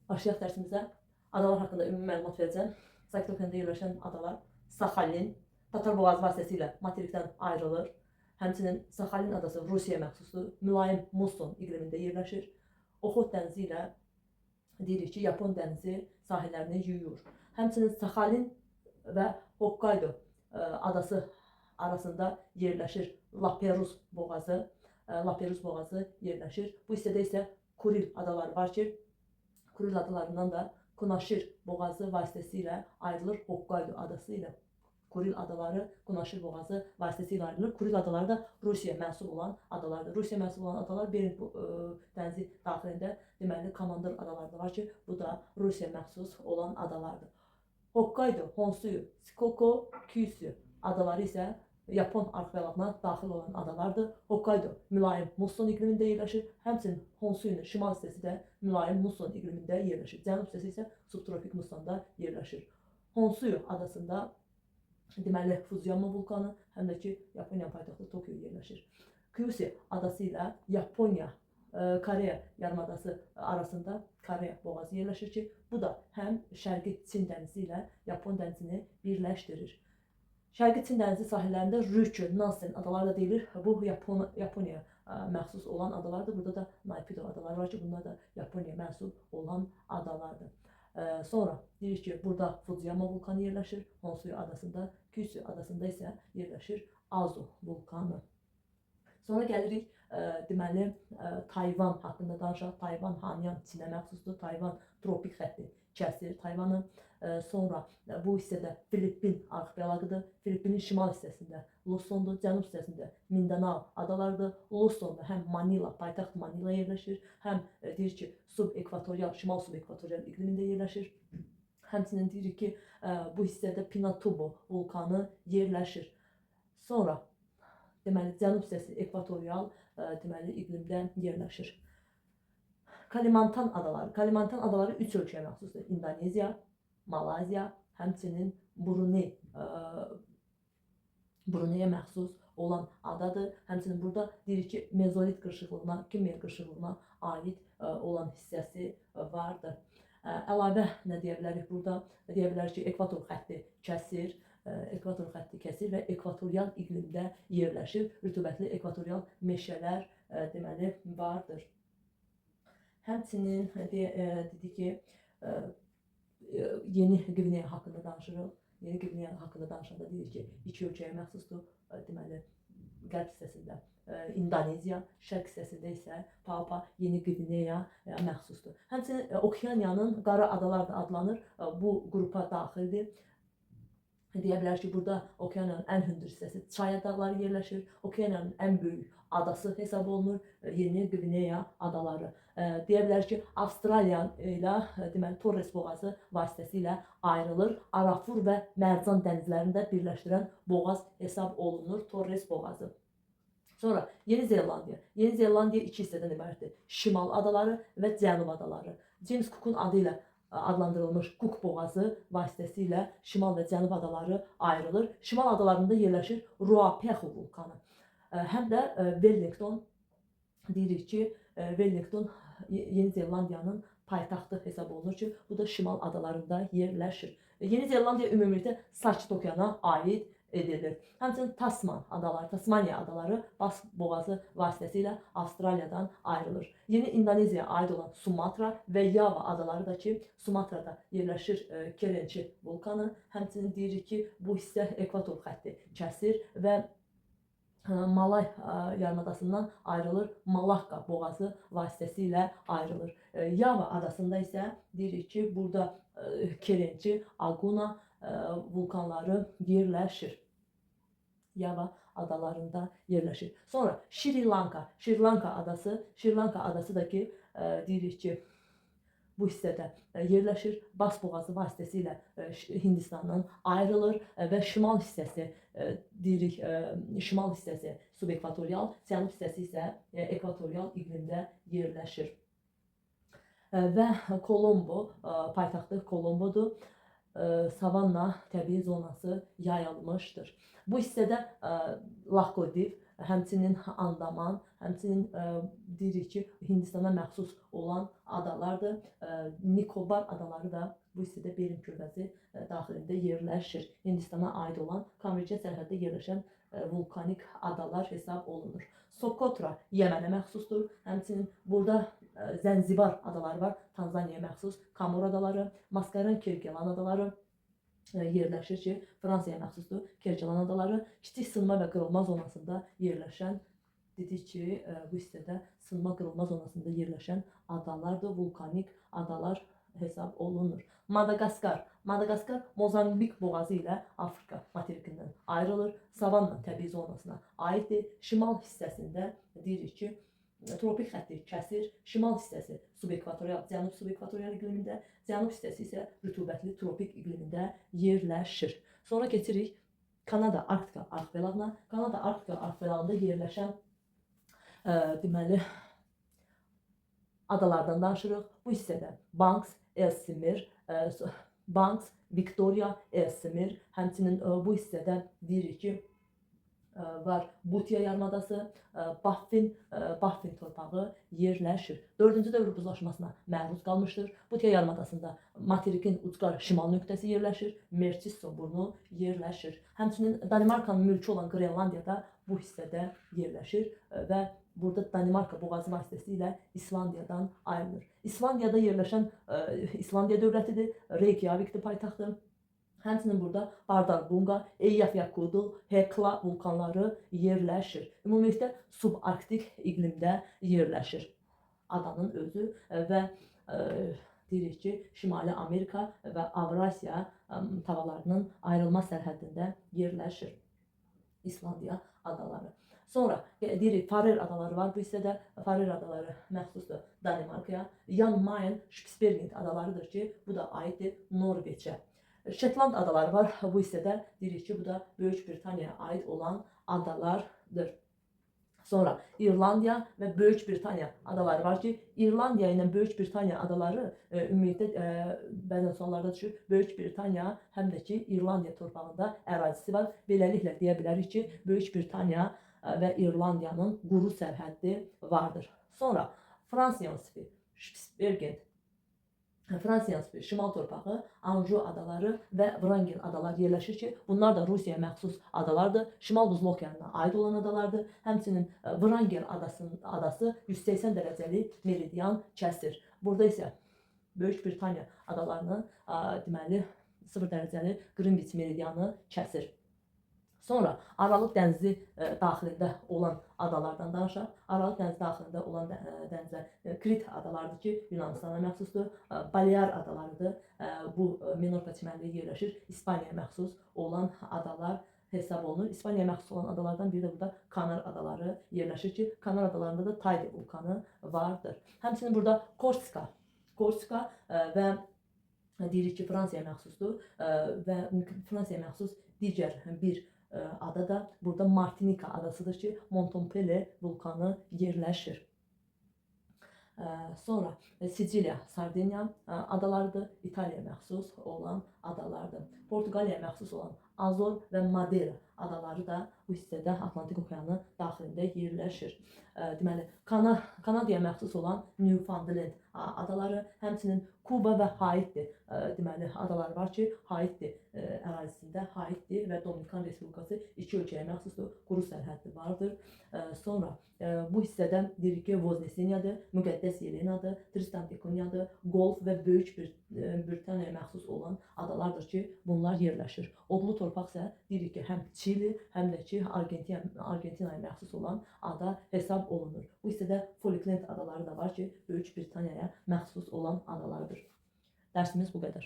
Başlayaq dərsimizə. Adalar haqqında ümumi məlumat verəcəm. Sakit Okeanda yerləşən adalar Saxalin, Tatar boğazı vasitəsilə materikdən ayrılır. Həmçinin Saxalin adası Rusiyaya məxsusdur. Mülayim musson iqlimində yerləşir. Oxot dənizi ilə deyirik ki, Yapon dənizi sahillərini yuyur. Həmçinin Saxalin və Hokkaido adası arasında yerləşir Laperuz boğazı. Laperuz boğazı yerləşir. Bu hissədə isə Kuril adaları var ki, Kuril adalarından da Kunaşir boğazı vasitəsilə ayrılır Hokkaido adası ilə. Kuril adaları Kunaşir boğazı vasitəsilə ayrılır. Kuril adaları da Rusiyaya mənsub olan adalardır. Rusiyaya mənsub olan adalar Bering dənizi daxilində deməli Komandır adaları da var ki, bu da Rusiyaya məxsus olan adalardır. Hokkaido, Honsuyu, Shikoku, Kyushu adaları isə Yapon arxipelagına daxil olan adalardır. Hokkaido mülayim musson iqlimində yerləşir. Həmçinin Honsuyunun şimal hissəsi də mülayim musson iqlimində yerləşir. Cənub hissəsi isə subtropik mussonda yerləşir. Honsuyu adasında deməli Fuziyama vulkanı, həm də ki Yaponiya paytaxtı Tokyo yerləşir. Kyushu adası ilə Yaponiya, Koreya yarımadası arasında Koreya boğazı yerləşir ki, bu da həm Şərqi Çin dənizi ilə Yapon dənizini birləşdirir. Şərqi Çin dənizi sahillərində Ryukyu, Nansen adaları da deyilir. Bu Yaponiyaya məxsus olan adalardır. Burada da Naipido adaları var ki, bunlar da Yaponiyaya məxsus olan adalardır. Sonra deyirik ki, burada Fujiyama vulkanı yerləşir. Honsuyu adasında, Kyushu adasında isə yerləşir Azu vulkanı. Sonra gəlirik deməli Tayvan haqqında danışaq. Tayvan Hanyan Çinə məxsusdur. Tayvan tropik xətti kəsir Tayvanı. Sonra bu hissədə Filippin arxipelagıdır. Filippinin şimal hissəsində Luzondur, cənub hissəsində Mindanao adalarıdır. Luzonda həm Manila, paytaxt Manila yerləşir, həm deyir ki, subekvatorial, şimal subekvatorial iqlimində yerləşir. Həmçinin deyirik ki, bu hissədə Pinatubo vulkanı yerləşir. Sonra deməli cənub hissəsi ekvatorial deməli iqlimdə yerləşir. Kalimantan adaları. Kalimantan adaları 3 ölkəyə məxsusdur. İndoneziya, Malayziya, həmçinin Bruneiyə məxsus olan adadır. Həmçinin burada deyirik ki, mezolit qırışıqlığına, Kimmer qırışıqlığına aid olan hissəsi vardır. Əlavə nə deyə bilərik burada? Deyə bilərik ki, ekvator xətti kəsir. Ekvator xətti kəsir və ekvatorial iqlimdə yerləşir. Rütubətli ekvatorial meşələr deməli vardır. Həmçinin dedik ki, Yeni Qvineya haqqında danışırıq. Yeni Qvineya haqqında danışanda deyirik ki, 2 ölkəyə məxsusdur. Deməli, qərb hissəsində İndoneziya, şərq hissəsində isə Papua Yeni Qvineya məxsusdur. Həmçinin Okeaniyanın Qara adalar da adlanır. Bu qrupa daxildir. Deyə bilər ki, burada Okeaniyanın ən hündür hissəsi Çay adaları yerləşir. Okeaniyanın ən böyük adası hesab olunur Yeni Qvineya adaları. Deyə bilər ki, Avstraliya ilə deməli Torres boğazı vasitəsilə ayrılır. Arafur və Mərcan dənizlərində birləşdirən boğaz hesab olunur Torres boğazı. Sonra Yeni Zelandiya. Yeni Zelandiya 2 hissədən ibarətdir. Şimal adaları və Cənub adaları. James Cook'un adı ilə adlandırılmış Cook boğazı vasitəsilə şimal və cənub adaları ayrılır. Şimal adalarında yerləşir Ruapehu vulkanı. Həm də Wellington deyirik ki, Wellington Yeni Zelandiyanın paytaxtı hesab olunur ki, bu da şimal adalarında yerləşir. Yeni Zelandiya ümumilikdə Sakit Okeana aid edilir. Həmçinin Tasmaniya adaları Bas boğazı vasitəsilə Avstraliyadan ayrılır. Yeni İndoneziyaya aid olan Sumatra və Yava adaları da ki, Sumatrada yerləşir Kerenchi vulkanı. Həmçinin deyirik ki, bu hissə ekvator xətti kəsir və Malay yarımadasından ayrılır, Malakka boğazı vasitəsilə ayrılır. Yava adasında isə deyirik ki, burada Kerenchi, Aguna vulkanları yerləşir. Yava adalarında yerləşir. Sonra Şri Lanka adası da ki, deyirik ki, bu hissədə yerləşir. Bas boğazı vasitəsilə Hindistandan ayrılır və şimal hissəsi deyirik, şimal hissəsi subekvatorial, cənub hissəsi isə ekvatorial iqlimdə yerləşir. Və Kolombo, paytaxtı Kolombodur. Savanna təbii zonası yayılmışdır. Bu hissədə Laccodive həmçinin Andaman, həmçinin deyirik ki, Hindistana məxsus olan adalardır. Nikobar adaları da bu hissədə Bering körfəzi daxilində yerləşir. Hindistana aid olan konvergen sərhəddə yerləşən vulkanik adalar hesab olunur. Sokotra Yəmənə məxsusdur. Həmçinin burada Zənzibar adaları var, Tanzaniyaya məxsus. Kamor adaları, Maskaran Kerkelan adaları yerləşir ki, Fransaya məxsusdur. Kerkelan adaları kiçik sınma və qırılma zonasında yerləşən, dedik ki, bu hissədə sınma qırılma zonasında yerləşən adalardır, vulkanik adalar hesab olunur. Madagaskar. Madagaskar Mozambik boğazı ilə Afrika materikindən ayrılır. Savanna təbii zonasına aiddir. Şimal hissəsində deyirik ki, tropik xətti kəsir. Şimal hissəsi subekvatorial, cənub subekvatorial iqlimində, cənub hissəsi isə rütubətli tropik iqlimində yerləşir. Sonra keçirik Kanada Arktika arxipelağına. Kanada Arktika arxipelağında yerləşən deməli adalardan danışırıq. Bu hissədə Banks, Ellesmere, Banks, Victoria, Ellesmere, həmçinin bu hissədə deyirik ki, var Butiya yarımadası, Baffin torpağı yerləşir. 4-cü dövr buzlaşmasına məruz qalmışdır. Butiya yarımadasında materikin ucqar şimal nöqtəsi yerləşir, Merçiso burnu yerləşir. Həmçinin Danimarkanın mülkü olan Qrenlandiya da bu hissədə yerləşir və burada Danimarka boğazı vasitəsilə İslandiyadan ayrılır. İslandiyada yerləşən İslandiya dövlətidir, Reykjavikdir paytaxtı. Həmçinin burada Bardarbunga, Eyjafjallajökull, Hekla vulkanları yerləşir. Ümumilikdə subarktik iqlimdə yerləşir adanın özü və deyirik ki, Şimali Amerika və Avrasiya tavalarının ayrılma sərhəddində yerləşir İslandiya adaları. Sonra deyirik Farer adaları var bu hissədə. Farer adaları məxsusdur Danimarkaya. Jan Mayen Spitsbergen adalarıdır ki, bu da aiddir Norveçə. Shetland adaları var bu hissədə. Deyirik ki, bu da Böyük Britaniyaya aid olan adalardır. Sonra İrlandiya və Böyük Britaniya adaları var ki, İrlandiya ilə Böyük Britaniya adaları ümumiyyətlə bəzən suallarda düşür. Böyük Britaniya həm də ki, İrlandiya torpağında ərazisi var. Beləliklə deyə bilərik ki, Böyük Britaniya və İrlandiyanın quru sərhəddi vardır. Sonra Fransiyanski, Spitsbergen, Fransiyanski şimal torpağı, Anjou adaları və Vrangel adaları yerləşir ki, bunlar da Rusiyaya məxsus adalardır. Şimal Buzlu okeanına aid olan adalardır. Həmçinin Vrangel adası 180 dərəcəli meridian kəsir. Burada isə Böyük Britaniya adalarının deməli 0 dərəcəli Greenwich meridianı kəsir. Sonra Aralıq dənizi daxilində olan adalardan danışaq. Aralıq dənizi daxilində olan dənizə Krit adalarıdır ki, Yunanistana məxsusdur. Balear adalarıdır. Bu Menorka çimərliyi yerləşir. İspaniyaya məxsus olan adalar hesab olunur. İspaniyaya məxsus olan adalardan biri də burada Kanar adaları yerləşir ki, Kanar adalarında da Tayde vulkanı vardır. Həmçinin burada Korska və deyirik ki, Fransiyaya məxsusdur və Fransiyaya məxsus digər bir ada da burada Martinika adasıdır ki, Montompele vulkanı yerləşir. Sonra Siciliya, Sardiniya adalarıdır, İtaliyaya məxsus olan adalardır. Portuqaliyaya məxsus olan Azor və Madeira adaları da bu hissədə Atlantik okeanı daxilində yerləşir. Deməli, Kanadaya məxsus olan Newfoundland adaları, həmçinin Kuba və Haiti deməli adalar var ki, Haiti ərazisində Haiti və Dominikan Respublikası iki ölkəyə məxsusdur, quru sərhəddi vardır. Sonra bu hissədə deyirik ki, Vozneseniyadır, Müqəddəs Yelenadır, Tristan da Cunha'dır, Golf və Böyük Britaniyaya məxsus olan adalardır ki, bunlar yerləşir. Odlu torpaq isə deyirik ki, həm Çili, həm də ki, Argentinaya məxsus olan ada hesab olunur. Bu hissədə Falkland adaları da var ki, Böyük Britaniyaya məxsus olan adalardır. Dərsimiz bu qədər.